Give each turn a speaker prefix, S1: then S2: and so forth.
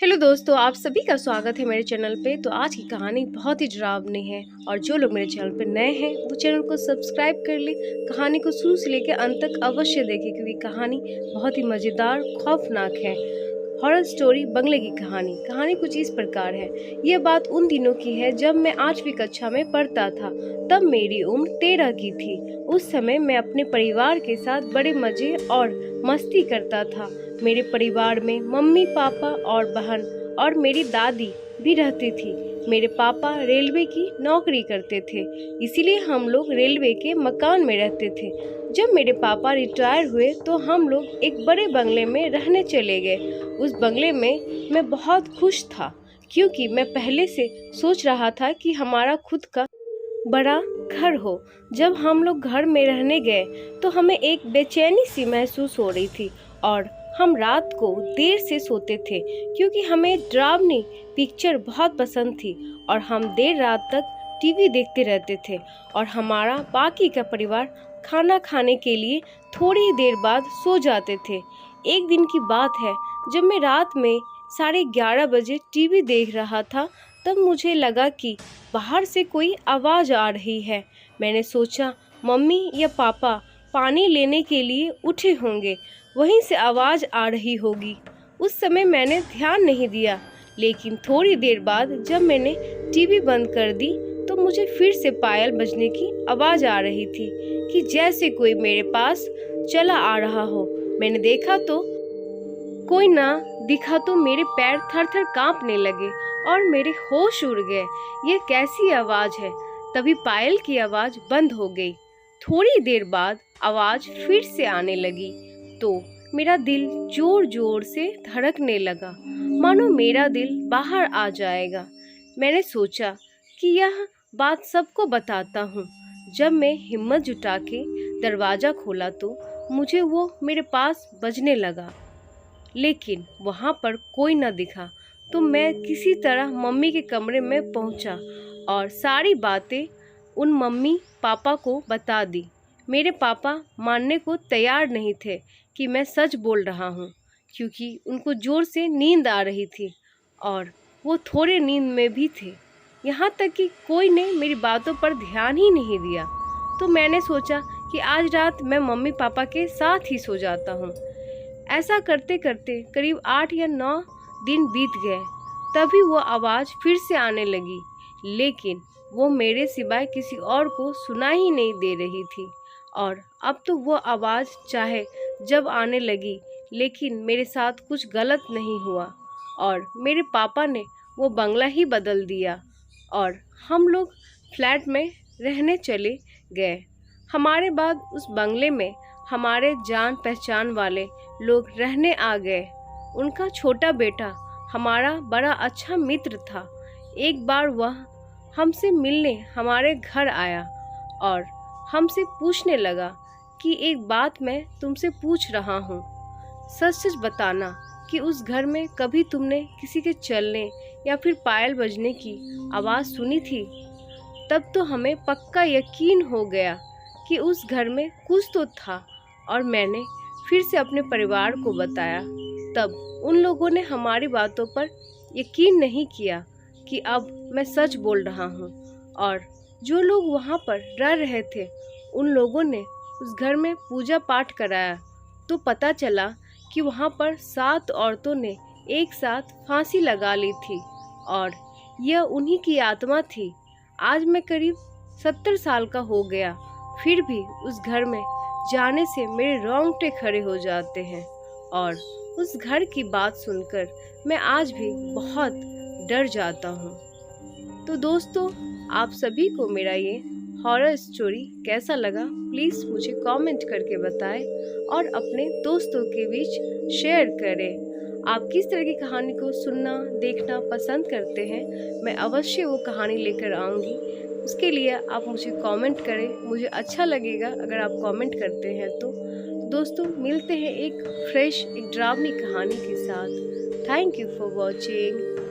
S1: Hello दोस्तों, आप सभी का स्वागत है मेरे चैनल पे। तो आज की कहानी बहुत ही डरावनी है और जो लोग मेरे चैनल पे नए हैं वो चैनल को सब्सक्राइब कर ले। कहानी को शुरू से लेकर अंत तक अवश्य देखें क्योंकि कहानी बहुत ही मज़ेदार खौफनाक है। हॉरर स्टोरी बंगले की कहानी कुछ इस प्रकार है। यह बात उन दिनों की है जब मैं 8वीं कक्षा में पढ़ता था। तब मेरी उम्र 13 की थी। उस समय मैं अपने परिवार के साथ बड़े मजे और मस्ती करता था। मेरे परिवार में मम्मी, पापा और बहन और मेरी दादी भी रहती थी। मेरे पापा रेलवे की नौकरी करते थे, इसीलिए हम लोग रेलवे के मकान में रहते थे। जब मेरे पापा रिटायर हुए तो हम लोग एक बड़े बंगले में रहने चले गए। उस बंगले में मैं बहुत खुश था क्योंकि मैं पहले से सोच रहा था कि हमारा खुद का बड़ा घर हो। जब हम लोग घर में रहने गए तो हमें एक बेचैनी सी महसूस हो रही थी और हम रात को देर से सोते थे क्योंकि हमें डरावनी पिक्चर बहुत पसंद थी और हम देर रात तक टीवी देखते रहते थे। और हमारा बाकी का परिवार खाना खाने के लिए थोड़ी देर बाद सो जाते थे। एक दिन की बात है, जब मैं रात में 11:30 बजे टीवी देख रहा था तब मुझे लगा कि बाहर से कोई आवाज़ आ रही है। मैंने सोचा मम्मी या पापा पानी लेने के लिए उठे होंगे, वहीं से आवाज़ आ रही होगी। उस समय मैंने ध्यान नहीं दिया, लेकिन थोड़ी देर बाद जब मैंने टीवी बंद कर दी तो मुझे फिर से पायल बजने की आवाज़ आ रही थी कि जैसे कोई मेरे पास चला आ रहा हो। मैंने देखा तो कोई ना दिखा तो मेरे पैर थर थर कांपने लगे और मेरे होश उड़ गए। ये कैसी आवाज़ है? तभी पायल की आवाज़ बंद हो गई। थोड़ी देर बाद आवाज़ फिर से आने लगी तो मेरा दिल जोर जोर से धड़कने लगा, मानो मेरा दिल बाहर आ जाएगा। मैंने सोचा कि यह बात सबको बताता हूँ। जब मैं हिम्मत जुटा के दरवाज़ा खोला तो मुझे वो मेरे पास बजने लगा, लेकिन वहाँ पर कोई न दिखा। तो मैं किसी तरह मम्मी के कमरे में पहुँचा और सारी बातें उन मम्मी पापा को बता दी। मेरे पापा मानने को तैयार नहीं थे कि मैं सच बोल रहा हूँ, क्योंकि उनको ज़ोर से नींद आ रही थी और वो थोड़े नींद में भी थे। यहाँ तक कि कोई ने मेरी बातों पर ध्यान ही नहीं दिया। तो मैंने सोचा कि आज रात मैं मम्मी पापा के साथ ही सो जाता हूँ। ऐसा करते करते करीब 8 या 9 दिन बीत गए। तभी वो आवाज़ फिर से आने लगी, लेकिन वो मेरे सिवाय किसी और को सुना ही नहीं दे रही थी। और अब तो वो आवाज़ चाहे जब आने लगी, लेकिन मेरे साथ कुछ गलत नहीं हुआ और मेरे पापा ने वो बंगला ही बदल दिया और हम लोग फ्लैट में रहने चले गए। हमारे बाद उस बंगले में हमारे जान पहचान वाले लोग रहने आ गए। उनका छोटा बेटा हमारा बड़ा अच्छा मित्र था। एक बार वह हमसे मिलने हमारे घर आया और हमसे पूछने लगा कि एक बात मैं तुमसे पूछ रहा हूँ, सच सच बताना कि उस घर में कभी तुमने किसी के चलने या फिर पायल बजने की आवाज़ सुनी थी? तब तो हमें पक्का यकीन हो गया कि उस घर में कुछ तो था और मैंने फिर से अपने परिवार को बताया। तब उन लोगों ने हमारी बातों पर यकीन नहीं किया कि अब मैं सच बोल रहा हूँ। और जो लोग वहाँ पर रह रहे थे उन लोगों ने उस घर में पूजा पाठ कराया तो पता चला कि वहाँ पर 7 औरतों ने एक साथ फांसी लगा ली थी और यह उन्हीं की आत्मा थी। आज मैं करीब 70 साल का हो गया, फिर भी उस घर में जाने से मेरे रोंगटे खड़े हो जाते हैं और उस घर की बात सुनकर मैं आज भी बहुत डर जाता हूँ। तो दोस्तों, आप सभी को मेरा ये हॉरर स्टोरी कैसा लगा प्लीज़ मुझे कमेंट करके बताएं और अपने दोस्तों के बीच शेयर करें। आप किस तरह की कहानी को सुनना देखना पसंद करते हैं, मैं अवश्य वो कहानी लेकर आऊँगी। उसके लिए आप मुझे कमेंट करें, मुझे अच्छा लगेगा अगर आप कमेंट करते हैं तो। दोस्तों, मिलते हैं एक फ्रेश एक डरावनी कहानी के साथ। Thank you for watching.